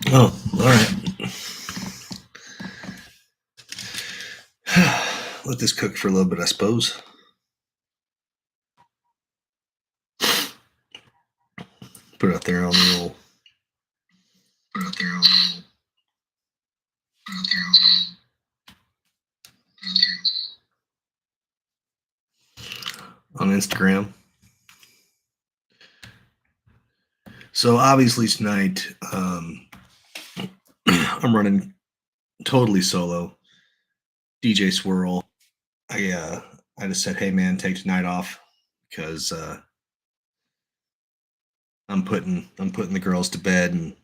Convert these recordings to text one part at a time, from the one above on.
Oh, all right. Let this cook for a little bit, I suppose. Put it out there on the old. Put it out there on the on Instagram. So obviously tonight, I'm running totally solo. DJ Swirl. I just said, hey man, take tonight off because I'm putting the girls to bed and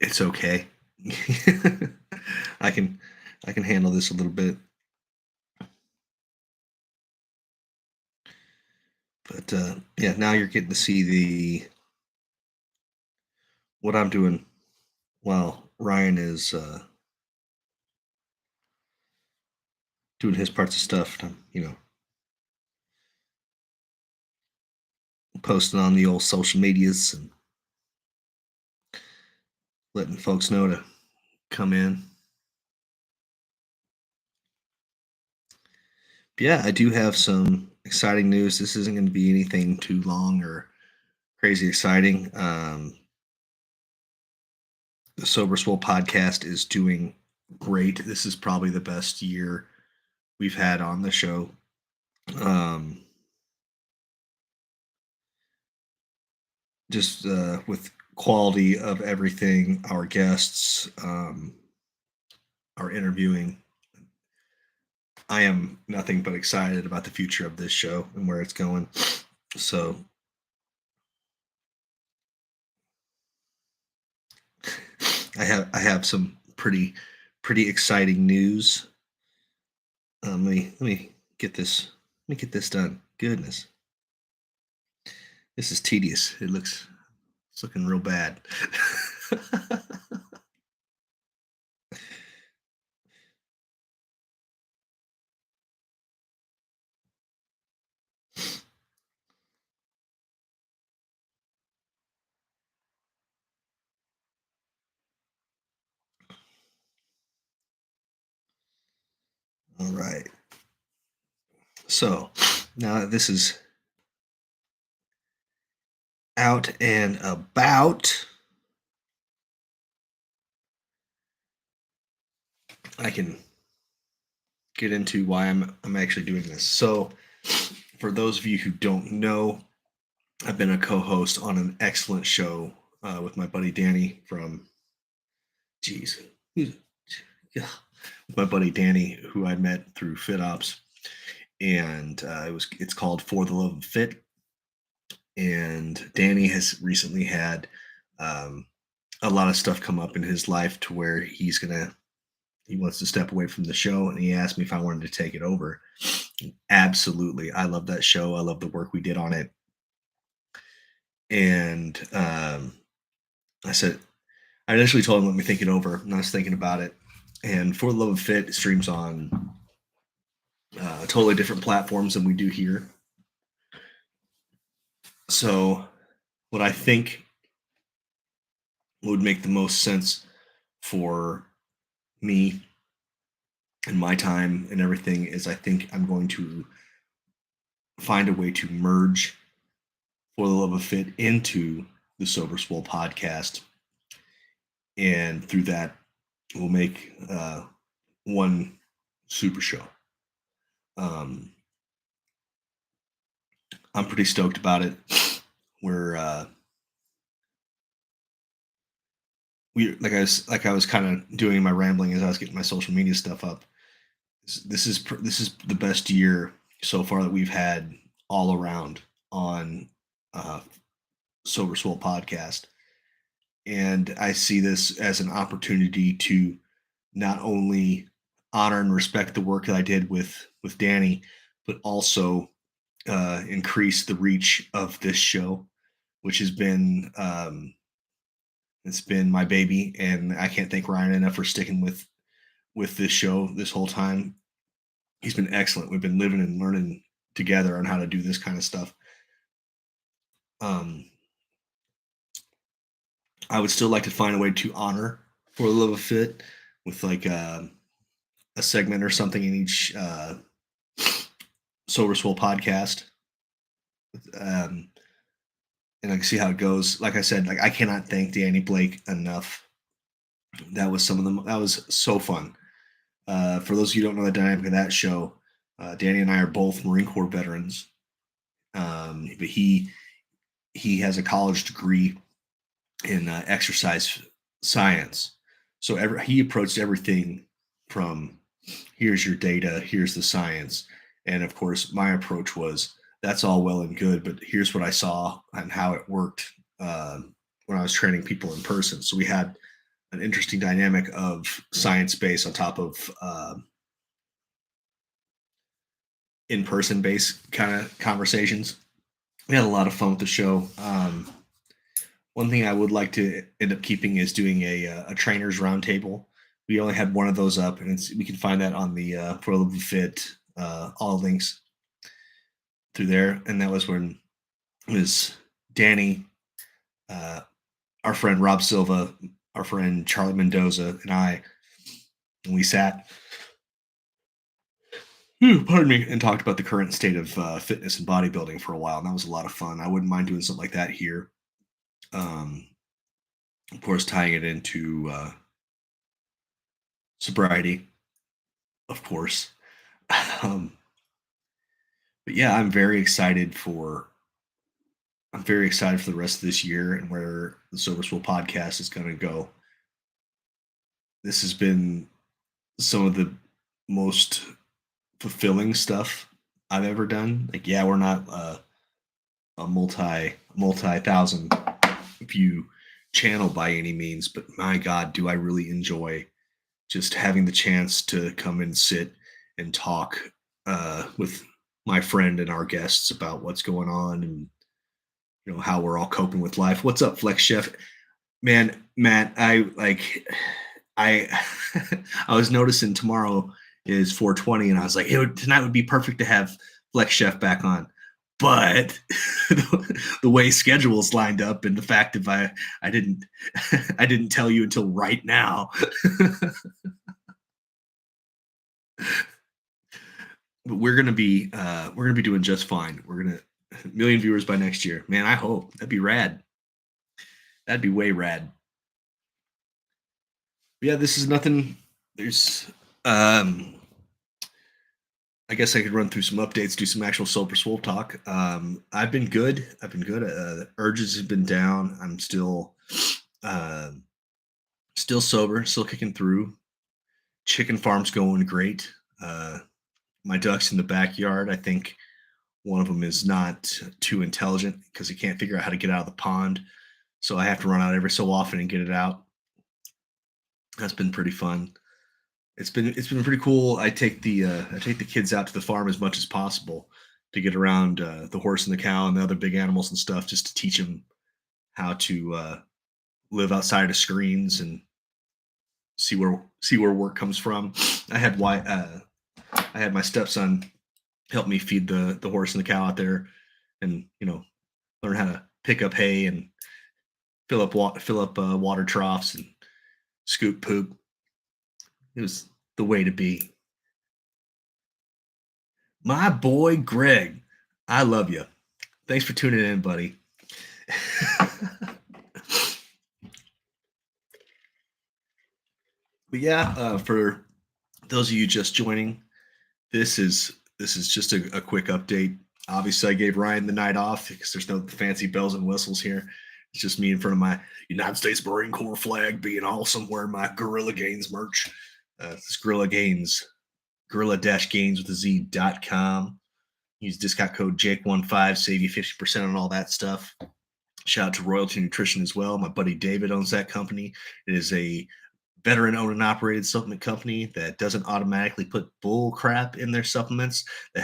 it's okay. I can I can handle this a little bit. But yeah, now you're getting to see the what I'm doing while Ryan is doing his parts of stuff. I'm, posting on the old social medias and letting folks know to come in. But yeah, I do have some exciting news. This isn't going to be anything too long or crazy exciting. The Sober Swole podcast is doing great. This is probably the best year we've had on the show. Um, just with quality of everything, our guests, our interviewing. I am nothing but excited about the future of this show and where it's going. So I have some pretty exciting news. Let me get this let me get this done. Goodness, this is tedious. It's looking real bad. All right. So now that this is out and about, I can get into why I'm actually doing this. So, for those of you who don't know, I've been a co-host on an excellent show with my buddy Danny from, geez, yeah, my buddy Danny, who I met through FitOps, and it's called For the Love of Fit. And Danny has recently had um, a lot of stuff come up in his life to where he wants to step away from the show, and he asked me if I wanted to take it over. Absolutely, I love that show. I love the work we did on it, and I said I initially told him let me think it over, and I was thinking about it. And For the Love of Fit streams on totally different platforms than we do here. So, what I think would make the most sense for me and my time and everything is I think I'm going to find a way to merge For the Love of Fit into the Sober Swole podcast. And through that, we'll make one super show. Um, I'm pretty stoked about it. We're we like I was kind of doing my rambling as I was getting my social media stuff up. This is the best year so far that we've had all around on uh, Sober Swole podcast, and I see this as an opportunity to not only honor and respect the work that I did with Danny, but also increase the reach of this show, which has been it's been my baby, and I can't thank Ryan enough for sticking with this show this whole time. He's been excellent. We've been living and learning together on how to do this kind of stuff. Um, I would still like to find a way to honor For the Love of Fit with like a segment or something in each Sober Swole podcast. Um, and I can see how it goes. Like I said, like I cannot thank Danny Blake enough. That was some of them. That was so fun. For those of you who don't know the dynamic of that show, Danny and I are both Marine Corps veterans. But he has a college degree in exercise science. So he approached everything from here's your data, here's the science. And of course, my approach was that's all well and good, but here's what I saw and how it worked when I was training people in person. So we had an interesting dynamic of science based on top of in person based kind of conversations. We had a lot of fun with the show. One thing I would like to end up keeping is doing a trainers roundtable. We only had one of those up, and we can find that on the Pro Level Fit all links through there. And that was when it was Danny, our friend Rob Silva, our friend Charlie Mendoza, and I. And we sat, pardon me, and talked about the current state of fitness and bodybuilding for a while. And that was a lot of fun. I wouldn't mind doing something like that here. Of course, tying it into sobriety, of course. But yeah, I'm very excited for the rest of this year and where the Sober Swole podcast is going to go. This has been some of the most fulfilling stuff I've ever done. Like, yeah, we're not a multi-thousand view channel by any means, but my God, do I really enjoy just having the chance to come and sit and talk with my friend and our guests about what's going on and how we're all coping with life. What's up, Flex Chef? Man, Matt, I I was noticing tomorrow is 420, and I was like, tonight would be perfect to have Flex Chef back on. But the way schedules lined up and the fact that I didn't tell you until right now. But we're gonna be doing just fine. We're gonna 1 million viewers by next year. Man, I hope. That'd be rad. That'd be way rad. But yeah, this is nothing. There's I guess I could run through some updates, do some actual Sober Swole talk. I've been good. Urges have been down. I'm still sober, still kicking through. Chicken farm's going great. My ducks in the backyard, I think one of them is not too intelligent because he can't figure out how to get out of the pond. So I have to run out every so often and get it out. That's been pretty fun. It's been pretty cool. I take the kids out to the farm as much as possible to get around the horse and the cow and the other big animals and stuff, just to teach them how to live outside of screens and see where work comes from. I had my stepson help me feed the horse and the cow out there, and learn how to pick up hay and fill up water troughs and scoop poop. It was the way to be. My boy Greg, I love you. Thanks for tuning in, buddy. But yeah, for those of you just joining, this is just a quick update. Obviously, I gave Ryan the night off because there's no fancy bells and whistles here. It's just me in front of my United States Marine Corps flag, being awesome, wearing my Gorilla Gains merch. It's Gorilla Gains, gorilla-gains with a Z.com. Use discount code Jake15, save you 50% on all that stuff. Shout out to Royalty Nutrition as well. My buddy David owns that company. It is a veteran-owned and operated supplement company that doesn't automatically put bull crap in their supplements that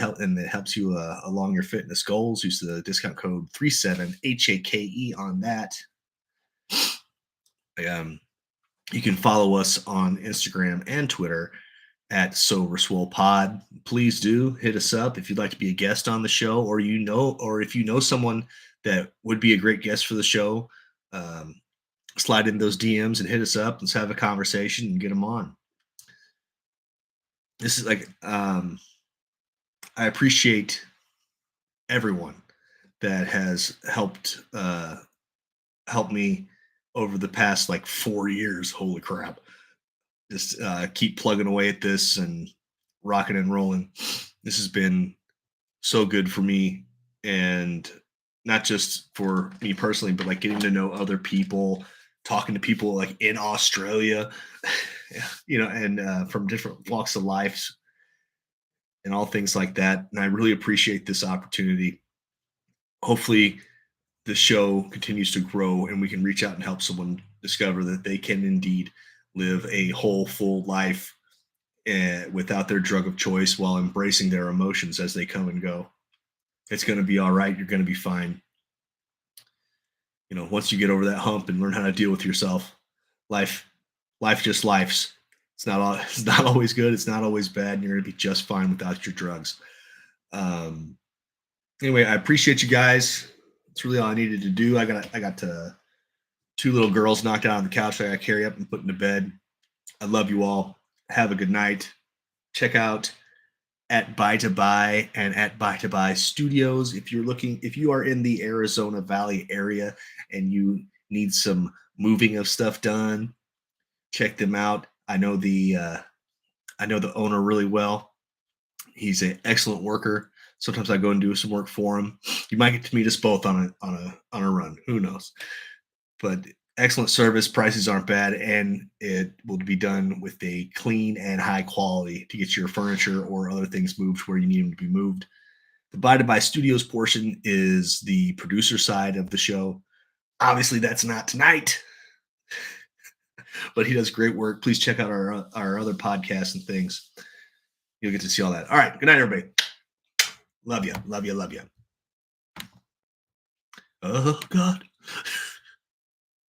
helps you along your fitness goals. Use the discount code 37HAKE on that. You can follow us on Instagram and Twitter at Sober Swole Pod. Please do hit us up if you'd like to be a guest on the show, or if you know someone that would be a great guest for the show. slide in those DMs and hit us up. Let's have a conversation and get them on. This is like I appreciate everyone that has helped me over the past like 4 years. Holy crap! Just keep plugging away at this and rocking and rolling. This has been so good for me, and not just for me personally, but like getting to know other people, talking to people like in Australia, and from different walks of life and all things like that. And I really appreciate this opportunity. Hopefully, the show continues to grow and we can reach out and help someone discover that they can indeed live a whole, full life without their drug of choice while embracing their emotions as they come and go. It's going to be all right. You're going to be fine. Once you get over that hump and learn how to deal with yourself, life, life just life's. It's not always good. It's not always bad. And you're going to be just fine without your drugs. Um, anyway, I appreciate you guys. It's really all I needed to do. I got two little girls knocked out on the couch that I got to carry up and put into bed. I love you all. Have a good night. Check out at Buy to Buy and at Buy to Buy Studios. If you are in the Arizona Valley area and you need some moving of stuff done, check them out. I know the owner really well. He's an excellent worker. Sometimes I go and do some work for him. You might get to meet us both on a run. Who knows? But excellent service. Prices aren't bad, and it will be done with a clean and high quality to get your furniture or other things moved where you need them to be moved. The Buy to Buy Studios portion is the producer side of the show. Obviously, that's not tonight, but he does great work. Please check out our other podcasts and things. You'll get to see all that. All right. Good night, everybody. Love you. Love you. Love you. Oh, God.